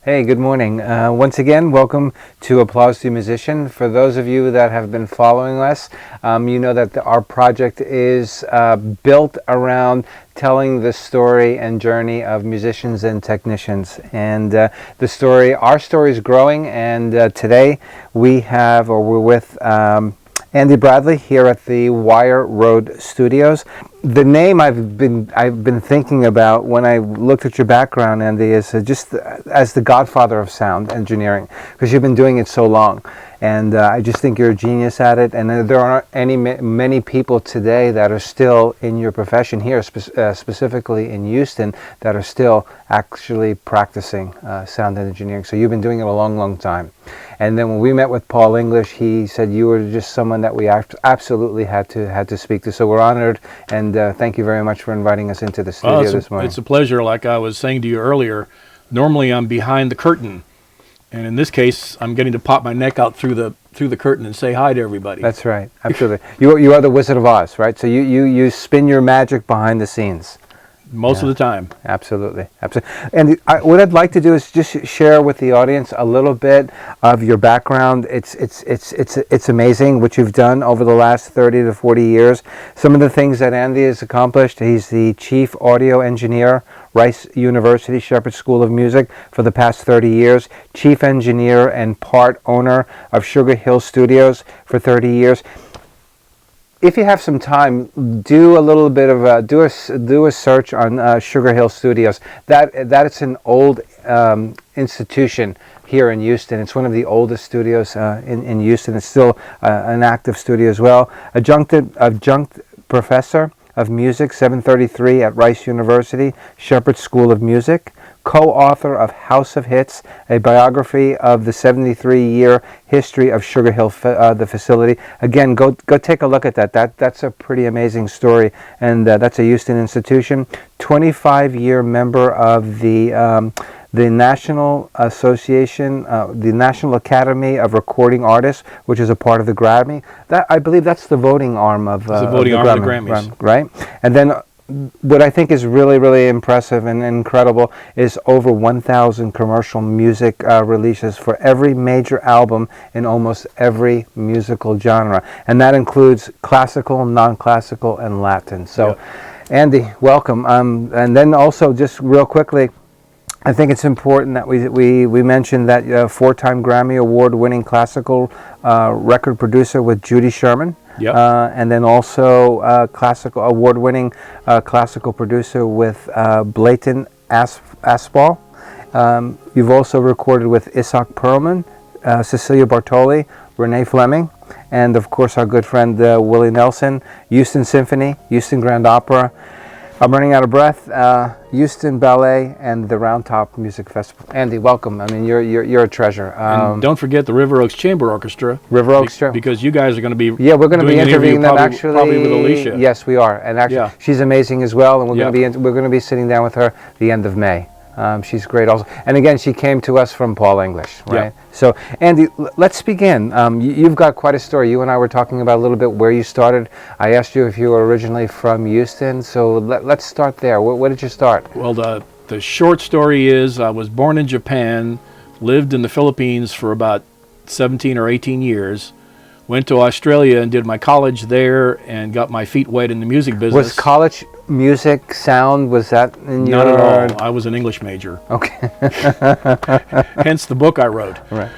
Hey, good morning. Once again, welcome to Applause to Musician. For those of you that have been following us, you know that our project is built around telling the story and journey of musicians and technicians. And our story is growing, and today we're with Andy Bradley here at the Wire Road Studios. The name I've been thinking about when I looked at your background, Andy, is just as the godfather of sound engineering, because you've been doing it so long. And I just think you're a genius at it. And there aren't many people today that are still in your profession here, specifically in Houston, that are still actually practicing sound engineering. So you've been doing it a long, long time. And then when we met with Paul English, he said you were just someone that we absolutely had to speak to. So we're honored, and thank you very much for inviting us into the studio this morning. It's a pleasure. Like I was saying to you earlier, normally I'm behind the curtain, and in this case, I'm getting to pop my neck out through the curtain and say hi to everybody. That's right, absolutely. You are the Wizard of Oz, right? So you spin your magic behind the scenes. Most of the time. Absolutely. And what I'd like to do is just share with the audience a little bit of your background. It's amazing what you've done over the last 30 to 40 years. Some of the things that Andy has accomplished. He's the chief audio engineer, Rice University Shepherd School of Music for the past 30 years, chief engineer and part owner of Sugar Hill Studios for 30 years. If you have some time, do a little bit of do a search on Sugar Hill Studios. That it's an old institution here in Houston. It's one of the oldest studios in Houston. It's still an active studio as well. Adjunct professor of music, 733 at Rice University Shepherd School of Music. Co-author of House of Hits, a biography of the 73-year history of Sugar Hill, the facility. Again, go take a look at that. That's a pretty amazing story, and that's a Houston institution. 25-year member of the National Association, the National Academy of Recording Artists, which is a part of the Grammy. I believe that's the voting arm of the Grammys, right? And then what I think is really, really impressive and incredible is over 1,000 commercial music releases for every major album in almost every musical genre. And that includes classical, non-classical, and Latin. So, Andy, welcome. And then also, just real quickly, I think it's important that we mention that four-time Grammy Award-winning classical record producer with Judy Sherman. Yep. And then also classical award-winning classical producer with Blayton Aspal. You've also recorded with Isak Perlman, Cecilia Bartoli, Renee Fleming, and of course our good friend Willie Nelson, Houston Symphony, Houston Grand Opera. I'm running out of breath. Houston Ballet and the Round Top Music Festival. Andy, welcome. I mean, you're a treasure. And don't forget the River Oaks Chamber Orchestra. River Oaks Chamber. Because you guys are going to be we're going to be interviewing them probably with Alicia. Yes, we are, and actually she's amazing as well. And we're going to be sitting down with her the end of May. She's great also. And again, she came to us from Paul English, right? Yeah. So, Andy, let's begin. You've got quite a story. You and I were talking about a little bit where you started. I asked you if you were originally from Houston, so let's start there. Where did you start? Well, the short story is I was born in Japan, lived in the Philippines for about 17 or 18 years, went to Australia and did my college there and got my feet wet in the music business. Was college music, sound, was that in your... Not at all. I was an English major. Okay. Hence the book I wrote. Right.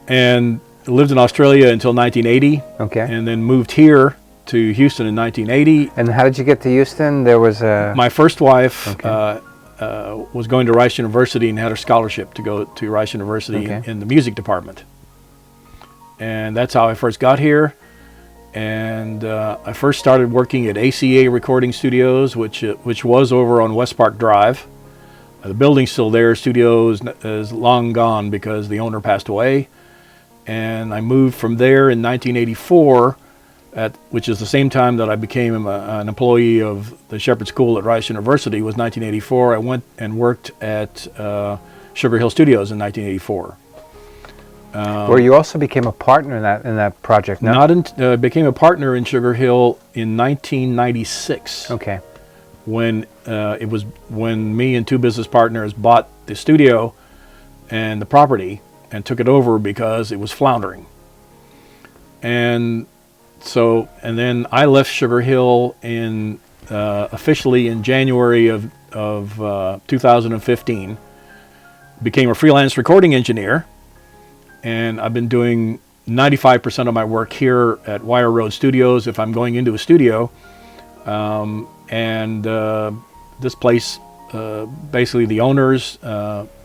And lived in Australia until 1980. Okay. And then moved here to Houston in 1980. And how did you get to Houston? There was a... My first wife was going to Rice University and had her scholarship to go to Rice University in the music department. And that's how I first got here. And I first started working at ACA Recording Studios, which was over on West Park Drive. The building's still there. Studio is long gone because the owner passed away. And I moved from there in 1984, which is the same time that I became an employee of the Shepherd School at Rice University. Was 1984. I went and worked at Sugar Hill Studios in 1984. Where you also became a partner in that project, no? Became a partner in Sugar Hill in 1996. Okay. When when me and two business partners bought the studio, and the property and took it over because it was floundering. And then I left Sugar Hill officially in January of 2015, became a freelance recording engineer, and I've been doing 95% of my work here at Wire Road Studios if I'm going into a studio. This place, basically the owners,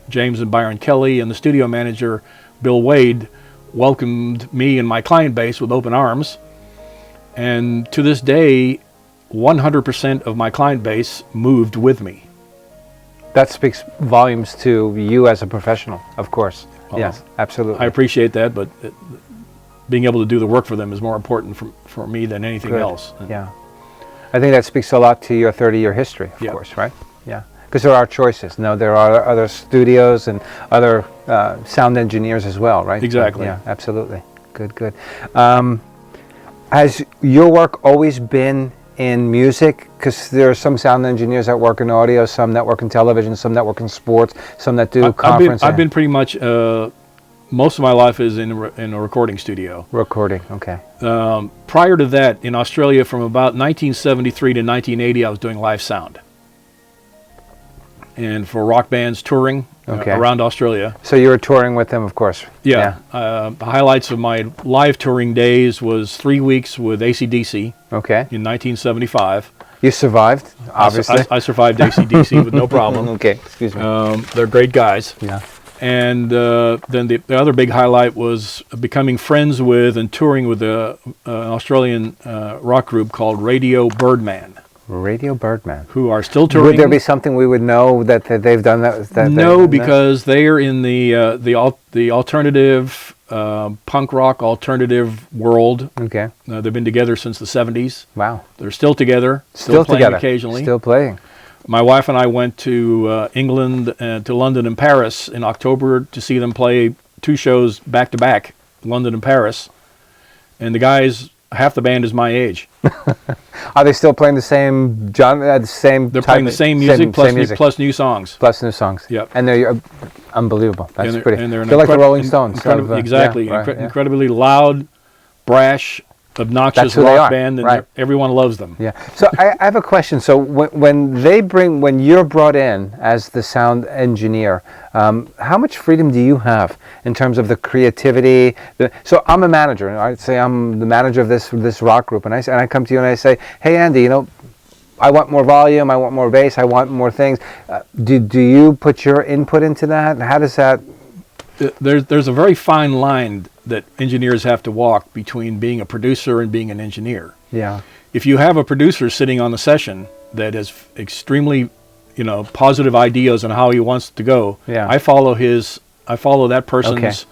James and Byron Kelly, and the studio manager, Bill Wade, welcomed me and my client base with open arms. And to this day, 100% of my client base moved with me. That speaks volumes to you as a professional, of course. Yes, absolutely. I appreciate that, but being able to do the work for them is more important for me than anything else. Yeah. I think that speaks a lot to your 30-year history, of course, right? Yeah. Because there are choices. No, there are other studios and other sound engineers as well, right? Exactly. Yeah, absolutely. Good. Has your work always been in music? Because there are some sound engineers that work in audio, some that work in television, some that work in sports, some that do conference. I've been pretty much, most of my life is in a recording studio. Recording, okay. Prior to that, in Australia, from about 1973 to 1980, I was doing live sound. And for rock bands touring around Australia. So you were touring with them, of course. Yeah. The highlights of my live touring days was 3 weeks with AC/DC in 1975. You survived, obviously. I survived AC/DC with no problem. Okay, excuse me. They're great guys. Yeah. And then the other big highlight was becoming friends with and touring with an Australian rock group called Radio Birdman. Radio Birdman. Who are still touring. Would there be something we would know that they've done that? No, because they are in the alternative punk rock alternative world. Okay. They've been together since the 70s. Wow. They're still together. Still playing together. Occasionally. Still playing. My wife and I went to England, to London and Paris in October to see them play 2 shows back to back, London and Paris. And the guys, half the band is my age. Are they still playing the same genre? They're playing the same music, plus new songs. Plus new songs. Yep. And they're unbelievable. That's pretty. And they're like the Rolling Stones. Exactly. Yeah, right, incredibly loud, brash, obnoxious rock band, and everyone loves them. Yeah. So I have a question. So when you're brought in as the sound engineer, how much freedom do you have in terms of the creativity? So I'm a manager, and I'd say I'm the manager of this rock group, and I come to you and I say, hey Andy, I want more volume, I want more bass, I want more things. Do you put your input into that? How does that? There's a very fine line that engineers have to walk between being a producer and being an engineer. Yeah. If you have a producer sitting on the session that has extremely, positive ideas on how he wants to go, I follow that person's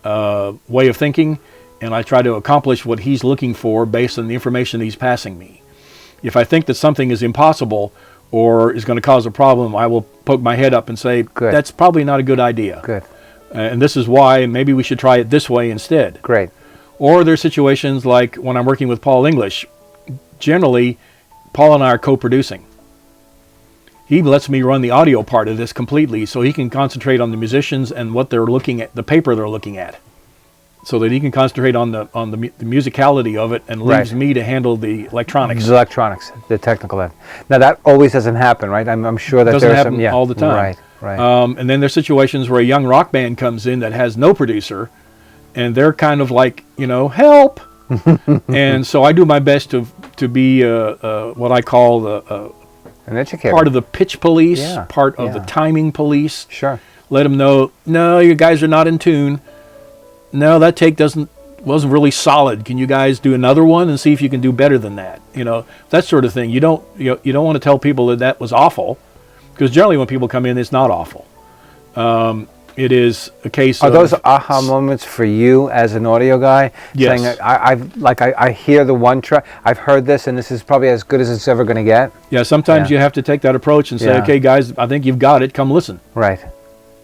way of thinking, and I try to accomplish what he's looking for based on the information he's passing me. If I think that something is impossible or is going to cause a problem, I will poke my head up and say, that's probably not a good idea. Good. And this is why maybe we should try it this way instead. Great. Or there's situations like when I'm working with Paul English. Generally, Paul and I are co-producing. He lets me run the audio part of this completely so he can concentrate on the musicians and what they're looking at, the paper they're looking at, so that he can concentrate on the musicality of it and leaves me to handle the electronics. The electronics, the technical end. Now that always doesn't happen, right? I'm sure that doesn't happen all the time. Right. And then there's situations where a young rock band comes in that has no producer, and they're kind of like, help. And so I do my best to be what I call an educator, part of the pitch police, part of the timing police. Sure. Let them know, no, you guys are not in tune. No, that take wasn't really solid. Can you guys do another one and see if you can do better than that? That sort of thing. You don't want to tell people that was awful. Because generally when people come in, it's not awful. It is a case of... Are those aha moments for you as an audio guy? Yes. Saying, I hear the one track, I've heard this, and this is probably as good as it's ever going to get? Yeah, sometimes you have to take that approach and say, okay, guys, I think you've got it. Come listen. Right.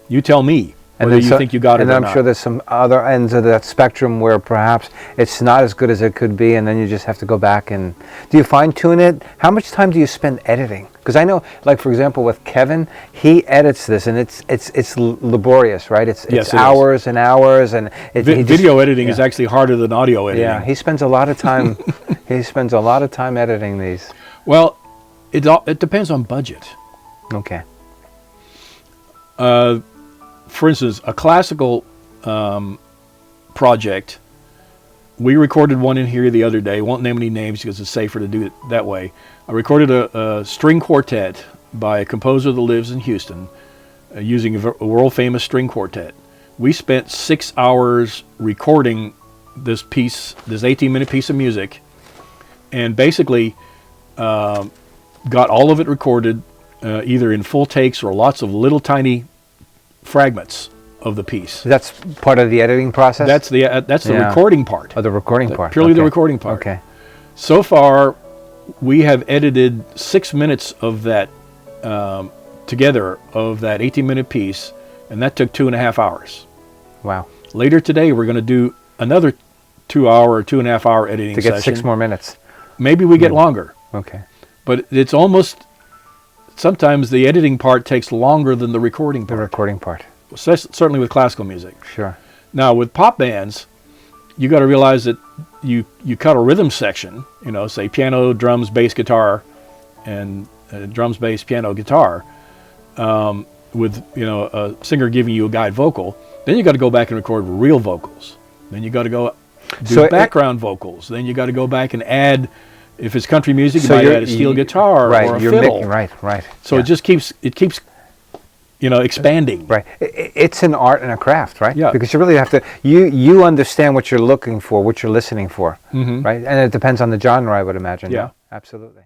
You tell me. whether you think you got it or not. And I'm sure there's some other ends of that spectrum where perhaps it's not as good as it could be, and then you just have to go back and... Do you fine-tune it? How much time do you spend editing? Because I know, like, for example, with Kevin, he edits this, and it's laborious, right? It's hours and hours, and... Video editing is actually harder than audio editing. Yeah, he spends a lot of time... he spends a lot of time editing these. Well, it depends on budget. Okay. For instance, a classical project, we recorded one in here the other day. Won't name any names because it's safer to do it that way. I recorded a string quartet by a composer that lives in Houston using a world-famous string quartet. We spent 6 hours recording this piece, this 18-minute piece of music, and basically got all of it recorded either in full takes or lots of little tiny fragments of the piece. That's part of the editing process? That's the recording part. Oh, the recording part. Purely the recording part. Okay. So far, we have edited 6 minutes of that together, of that 18-minute piece, and that took 2.5 hours. Wow. Later today, we're going to do another 2-hour or 2.5-hour editing session. To get 6 more minutes. Maybe we get longer. Okay. But it's almost... Sometimes the editing part takes longer than the recording part. The recording part. Certainly with classical music. Sure. Now, with pop bands, you got to realize that you cut a rhythm section, you know, say piano, drums, bass, guitar, and drums, bass, piano, guitar, with, you know, a singer giving you a guide vocal. Then you got to go back and record real vocals. Then you got to go do background vocals. Then you got to go back and add... If it's country music, you might add a steel guitar or a fiddle. Right. So it just keeps, you know, expanding. Right. It's an art and a craft, right? Yeah. Because you really have to, you understand what you're looking for, what you're listening for, Mm-hmm. right? And it depends on the genre, I would imagine. Yeah. No? Absolutely.